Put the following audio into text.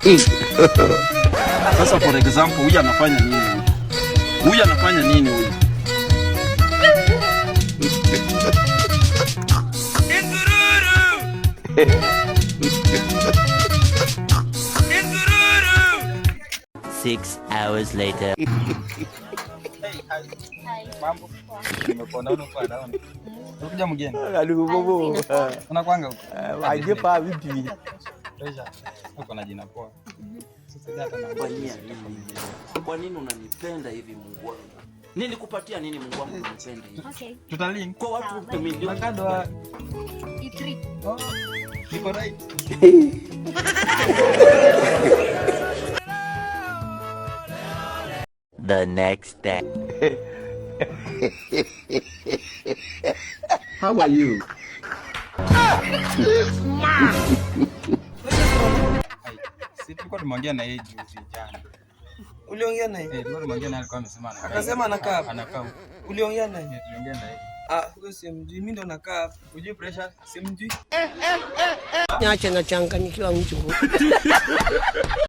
Sasa for example, huyu anafanya nini? Huyu anafanya nini huyu? Six hours later. Mambo. Nimekuona huko anaona. Ukija mgeni. Alikubobo. Unakwanga huko. Aje pa vipi? Treasure. Uko na jina poa. Sasa hata na Kwa nini unanipenda hivi Mungu wangu? Nilikupatia nini Mungu wangu unanipenda hivi? Okay. tutalink Kwa watu milioni kado wa E3. oh, niko right. The next day. How are you? Si tulikuwa tumeongea na yeye juzi jana. Uliongea naye? Tulikuwa tumeongea naye alikuwa amesema anakaa. Akasema anakaa hapa. Anakaa huko. Uliongea naye? Tuliongea naye. Huyo simjui, mimi ndo nakaa hapa. Ujui pressure? Simjui. Niache nachanganyikiwa mtu.